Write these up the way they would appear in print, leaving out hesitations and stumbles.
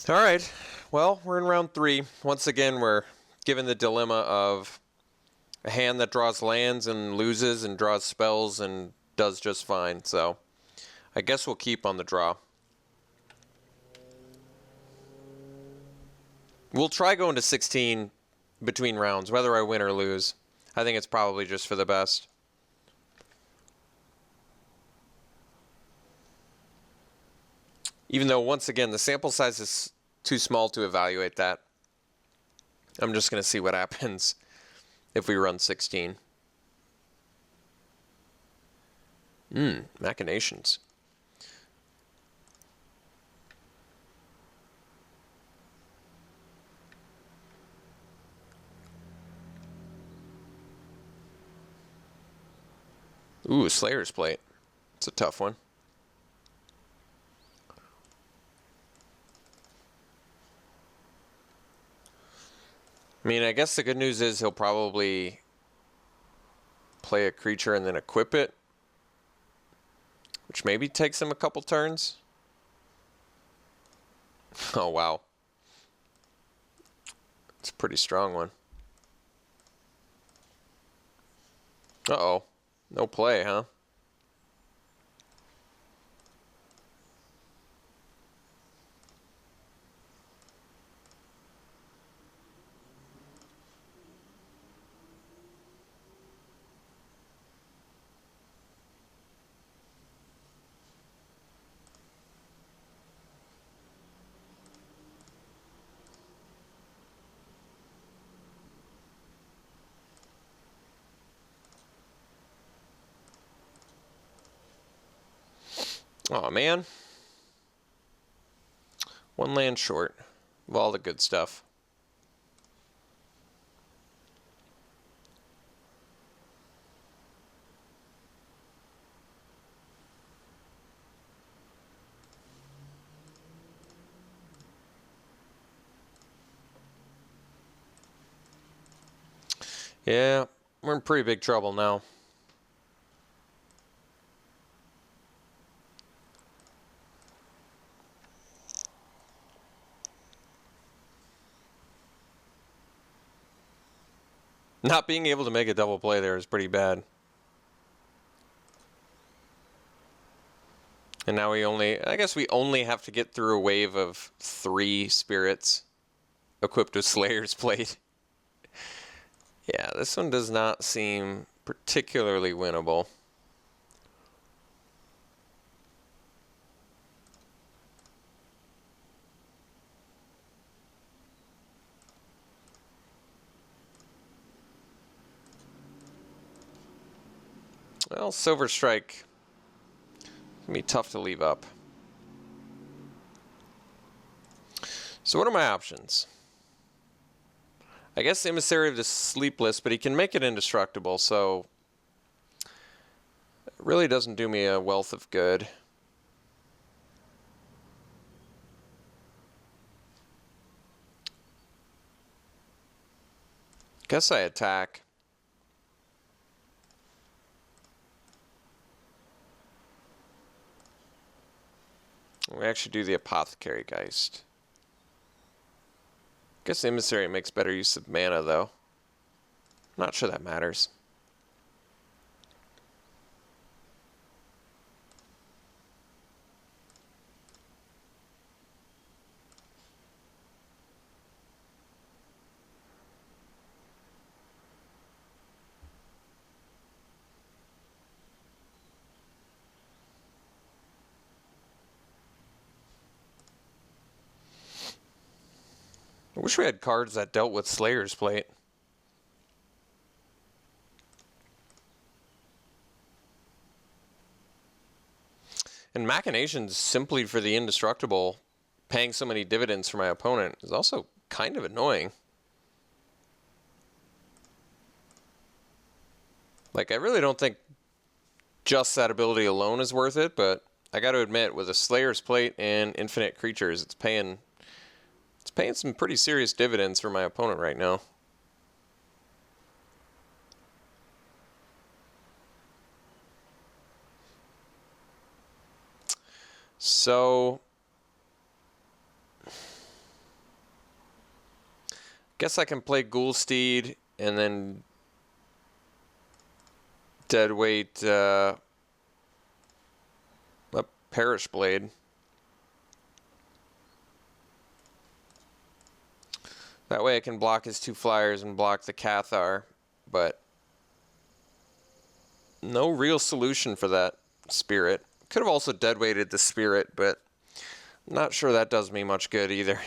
All right, well, we're in round 3. Once again, we're given the dilemma of a hand that draws lands and loses and draws spells and does just fine. So I guess we'll keep on the draw. We'll try going to 16 between rounds, whether I win or lose. I think it's probably just for the best. Even though, once again, the sample size is too small to evaluate that. I'm just going to see what happens if we run 16. Machinations. Ooh, Slayer's Plate. It's a tough one. I mean, I guess the good news is he'll probably play a creature and then equip it, which maybe takes him a couple turns. Oh, wow. It's a pretty strong one. Uh-oh. No play, huh? Oh man. One land short of all the good stuff. Yeah, we're in pretty big trouble now. Not being able to make a double play there is pretty bad. And now I guess we only have to get through a wave of 3 spirits equipped with Slayer's Plate. Yeah, this one does not seem particularly winnable. Well, Silver Strike can be tough to leave up. So what are my options? I guess Emissary of the Sleepless, but he can make it indestructible, so it really doesn't do me a wealth of good. Guess I attack. We actually do the Apothecary Geist. Guess Emissary makes better use of mana, though. Not sure that matters. I wish we had cards that dealt with Slayer's Plate. And Machinations, simply for the indestructible, paying so many dividends for my opponent, is also kind of annoying. Like, I really don't think just that ability alone is worth it, but I got to admit, with a Slayer's Plate and infinite creatures, it's paying some pretty serious dividends for my opponent right now. So Guess I can play Ghoulsteed and then deadweight a Perish Blade. That way I can block his 2 flyers and block the Cathar, but no real solution for that Spirit. Could have also deadweighted the Spirit, but not sure that does me much good either.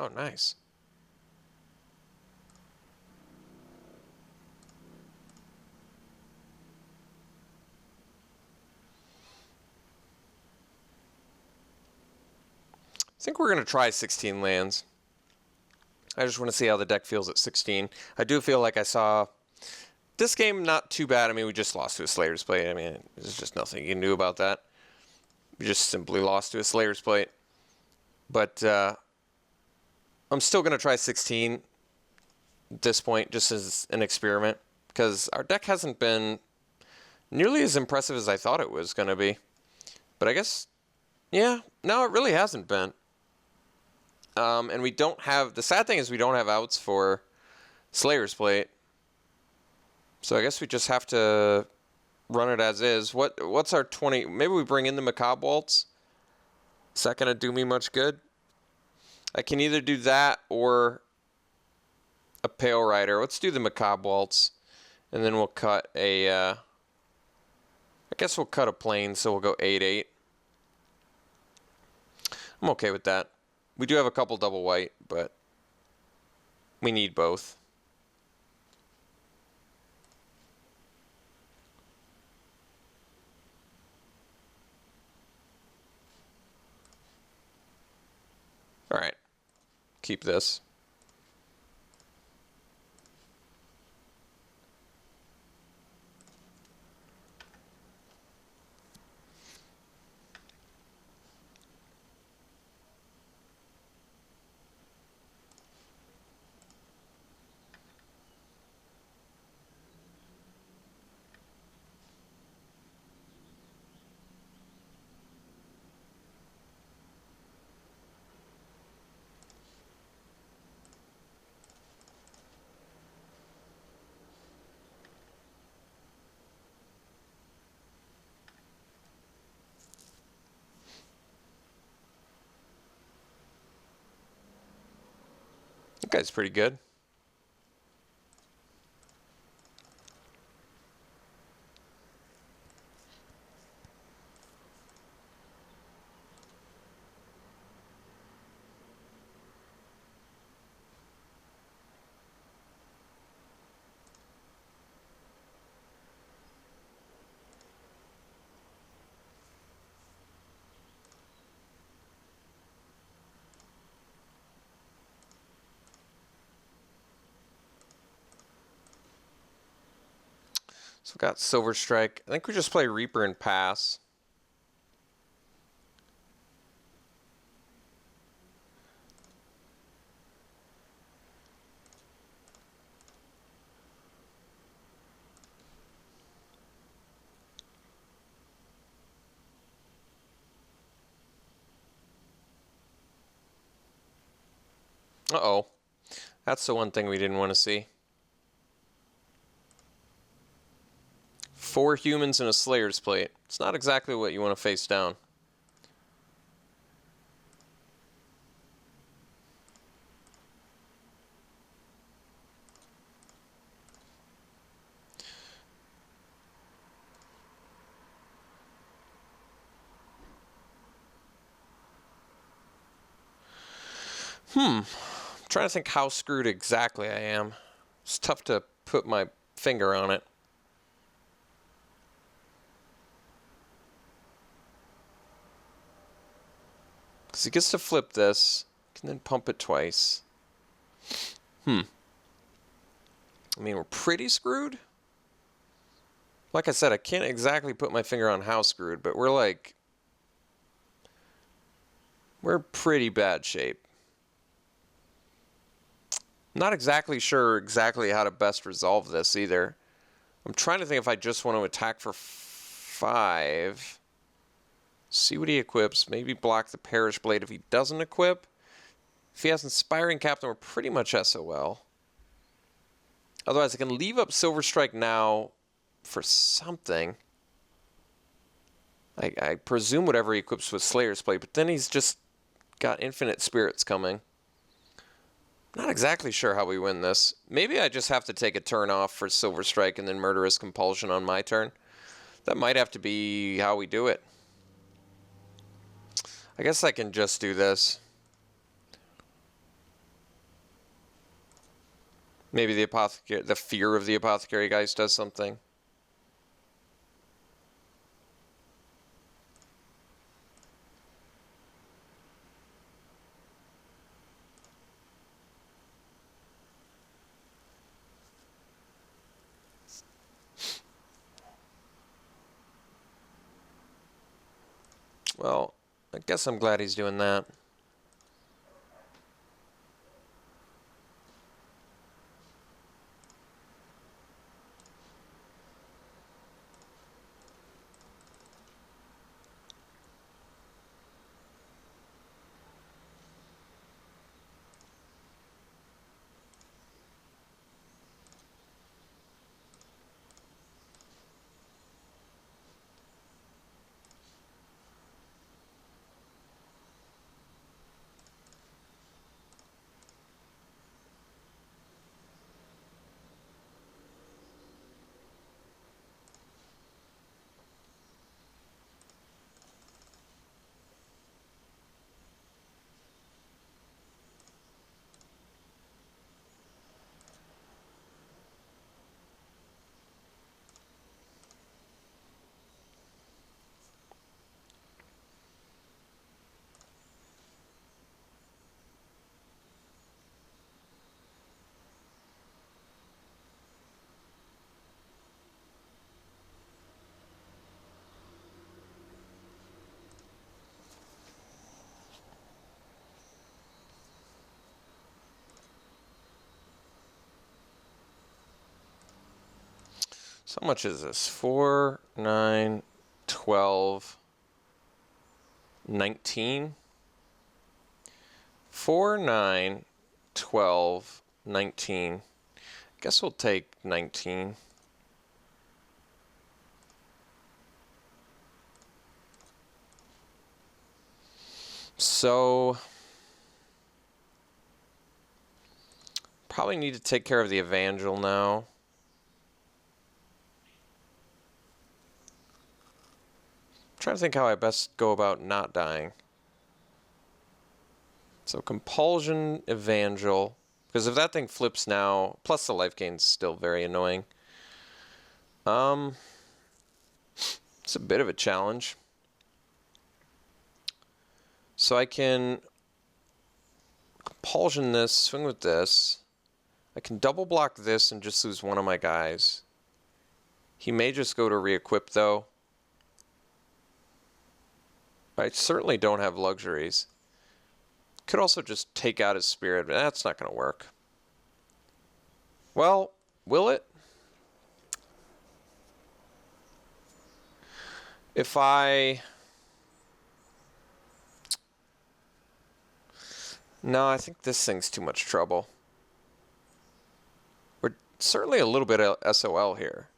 Oh, nice. I think we're going to try 16 lands. I just want to see how the deck feels at 16. I do feel like I saw this game not too bad. I mean, we just lost to a Slayer's Plate. I mean, there's just nothing you can do about that. We just simply lost to a Slayer's Plate. But I'm still going to try 16 at this point, just as an experiment, because our deck hasn't been nearly as impressive as I thought it was going to be. But I guess, yeah, no, it really hasn't been. And we don't have, the sad thing is we don't have outs for Slayer's Plate. So I guess we just have to run it as is. What's our 20, maybe we bring in the Macabre Waltz? Is that going to do me much good? I can either do that or a Pale Rider. Let's do the Macabre Waltz. And then we'll cut a, I guess we'll cut a plane, so we'll go 8/8. I'm okay with that. We do have a couple double white, but we need both. All right, keep this. That guy's pretty good. So we got Silver Strike. I think we just play Reaper and pass. Uh-oh. That's the one thing we didn't want to see. 4 humans and a Slayer's Plate. It's not exactly what you want to face down. I'm trying to think how screwed exactly I am. It's tough to put my finger on it. Because he gets to flip this, can then pump it twice. I mean, we're pretty screwed. Like I said, I can't exactly put my finger on how screwed, but we're like We're pretty bad shape. Not exactly sure exactly how to best resolve this either. I'm trying to think if I just want to attack for 5. See what he equips. Maybe block the Perish Blade if he doesn't equip. If he has Inspiring Captain, we're pretty much SOL. Otherwise, I can leave up Silver Strike now for something. I presume whatever he equips with Slayer's Blade, but then he's just got infinite spirits coming. Not exactly sure how we win this. Maybe I just have to take a turn off for Silver Strike and then Murderous Compulsion on my turn. That might have to be how we do it. I guess I can just do this. Maybe the fear of the Apothecary guys does something. Well, I guess I'm glad he's doing that. So how much is this? 4, 9, 12, 19? 4, 9, 12, 19. Guess we'll take 19. So probably need to take care of the Evangel now. I'm trying to think how I best go about not dying. So Compulsion, Evangel. Because if that thing flips now, plus the life gain's still very annoying. It's a bit of a challenge. So I can Compulsion this, swing with this. I can double block this and just lose one of my guys. He may just go to re-equip though. I certainly don't have luxuries. Could also just take out his spirit, but that's not going to work. Well, will it? If I... No, I think this thing's too much trouble. We're certainly a little bit of SOL here.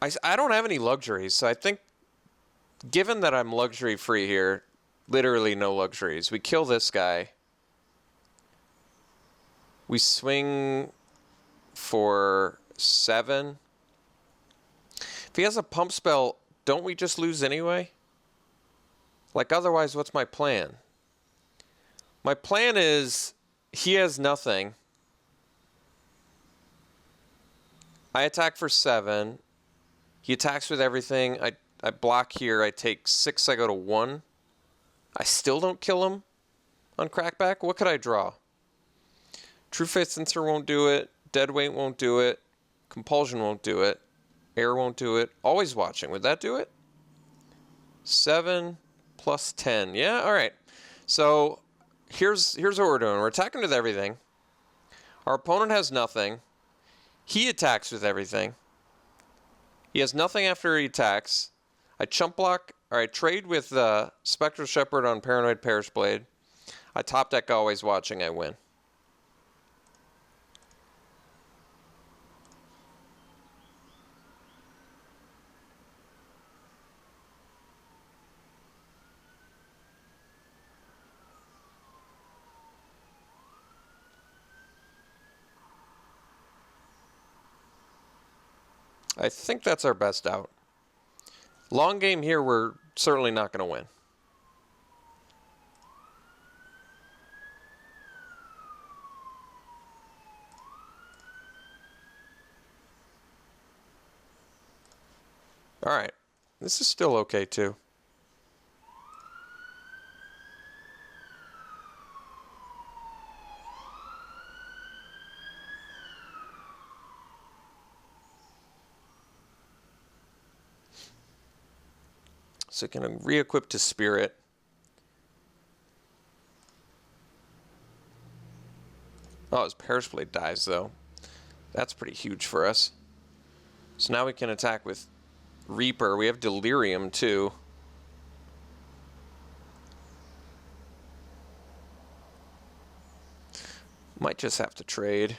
I don't have any luxuries, so I think, given that I'm luxury free here, literally no luxuries. We kill this guy. We swing for 7. If he has a pump spell, don't we just lose anyway? Like, otherwise, what's my plan? My plan is, he has nothing. I attack for 7. He attacks with everything. I block here. I take 6. I go to 1. I still don't kill him on Crackback. What could I draw? True Faith Sensor won't do it. Deadweight won't do it. Compulsion won't do it. Air won't do it. Always Watching. Would that do it? 7. Plus 10. Yeah, all right. So here's what we're doing. We're attacking with everything. Our opponent has nothing. He attacks with everything. He has nothing after he attacks. I chump block, or I trade with Spectral Shepherd on Paranoid Perish Blade. I top deck Always Watching, I win. I think that's our best out. Long game here, we're certainly not going to win. All right. This is still okay, too. So going to re-equip to Spirit. Oh, his Perish Blade dies, though. That's pretty huge for us. So now we can attack with Reaper. We have Delirium, too. Might just have to trade.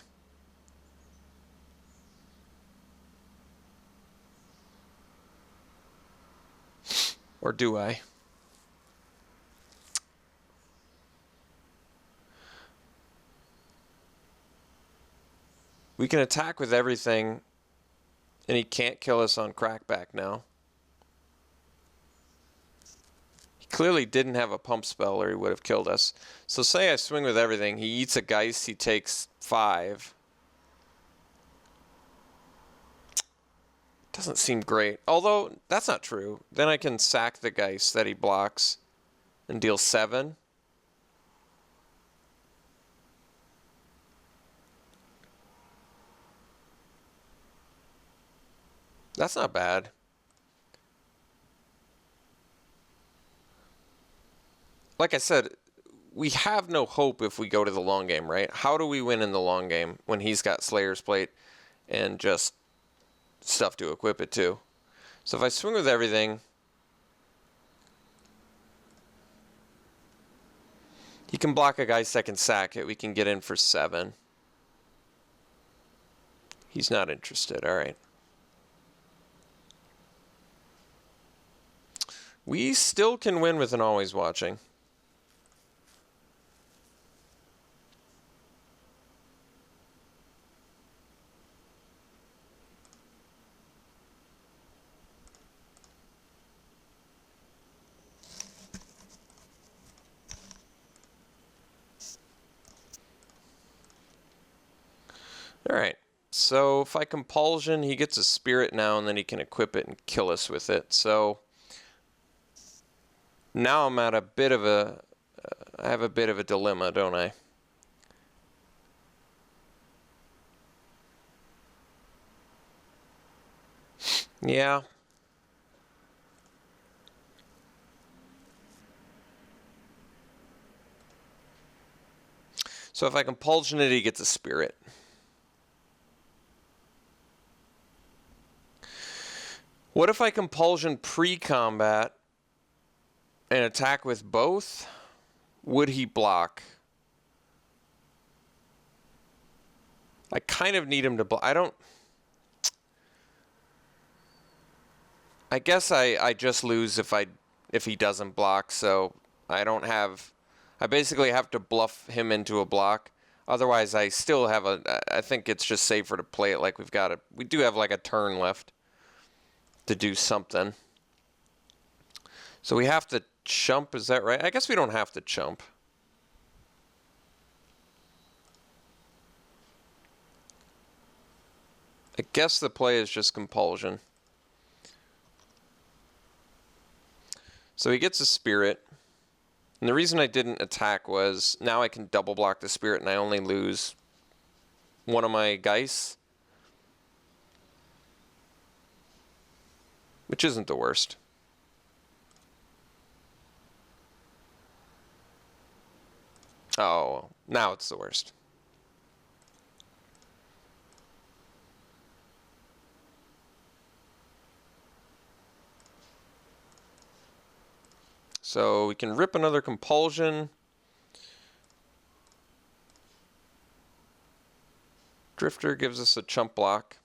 Or do I? We can attack with everything, and he can't kill us on Crackback now. He clearly didn't have a pump spell or he would have killed us. So say I swing with everything. He eats a Geist, he takes 5. Doesn't seem great. Although, that's not true. Then I can sack the Geist that he blocks and deal 7. That's not bad. Like I said, we have no hope if we go to the long game, right? How do we win in the long game when he's got Slayer's Plate and just stuff to equip it to? So if I swing with everything, he can block a guy second sack it. We can get in for 7. He's not interested. All right. We still can win with an Always Watching. All right. So if I Compulsion, he gets a Spirit now, and then he can equip it and kill us with it. So now I'm at a bit of a, I have a bit of a dilemma, don't I? Yeah. So if I Compulsion it, he gets a Spirit. What if I Compulsion pre-combat and attack with both? Would he block? I kind of need him to block. I guess I just lose if he doesn't block, so I don't have... I basically have to bluff him into a block. Otherwise, I still have I think it's just safer to play it like we do have like a turn left to do something. So we have to chump, is that right? I guess we don't have to chump. I guess the play is just Compulsion. So he gets a Spirit. And the reason I didn't attack was now I can double block the Spirit and I only lose one of my Geists. Which isn't the worst. Now it's the worst. So we can rip another compulsion. Drifter gives us a chump block.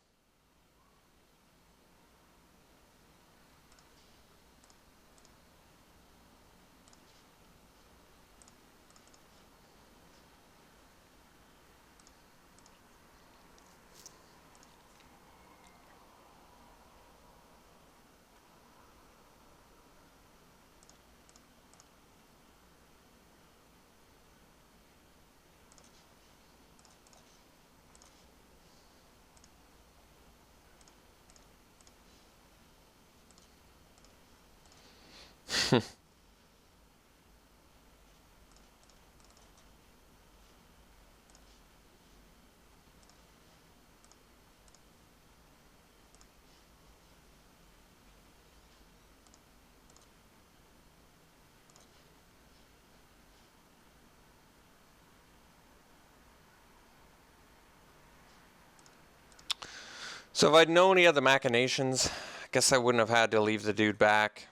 So if I'd known he had the machinations, I guess I wouldn't have had to leave the dude back.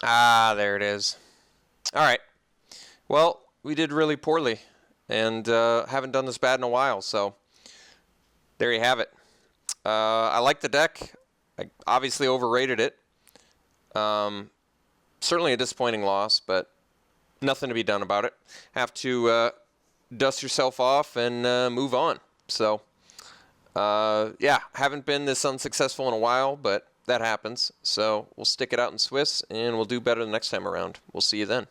Ah, there it is. All right. Well, we did really poorly, and haven't done this bad in a while, so there you have it. I like the deck. I obviously overrated it. Certainly a disappointing loss, but nothing to be done about it. Have to dust yourself off and move on. So, yeah, haven't been this unsuccessful in a while, but that happens. So we'll stick it out in Swiss, and we'll do better the next time around. We'll see you then.